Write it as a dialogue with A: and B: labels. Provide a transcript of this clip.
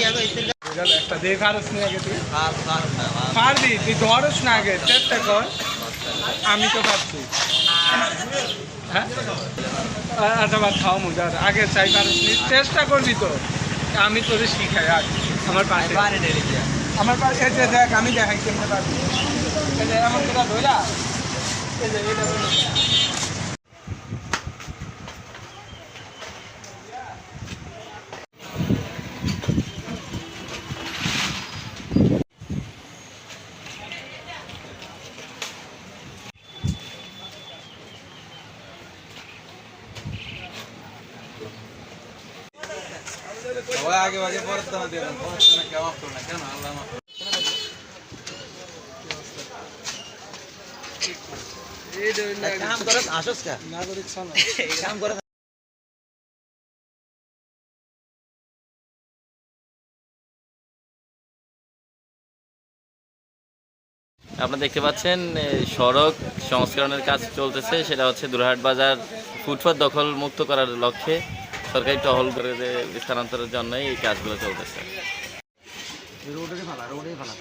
A: একটা দিয়ে ফারস নিয়ে আগে তুই পারবি, তুই ধরস না আগে, চেষ্টা কর। আমি তো পারছি। হ্যাঁ আচ্ছা ভাত খাওয়া মজা আগে চাই পারস নি, চেষ্টা করবি তো। আমি তোদের শিখাই আগে আমার পাশে আমার পাশে এই যে দেখ আমি দেখাই কেমনে পারবি। এই যে এমন করে ধরা এই যে এটা
B: সবাই আগে আগে পড়াশোনা দিয়ে দেন, পড়াশোনা কেউ মাফ করো না কেন, আল্লাহ মাফ করো। কাম করে আসস কা
A: নাগরিক সমাজ
B: কাম করে।
C: আপনারা দেখতে পাচ্ছেন সড়ক সংস্করণের কাজ চলতেছে, সেটা হচ্ছে দুরাহাট বাজার ফুটপাত দখল মুক্ত করার লক্ষ্যে সরকারি টহল করে স্থানান্তরের জন্যই এই কাজগুলো চলতেছে।
B: রোডে ফালা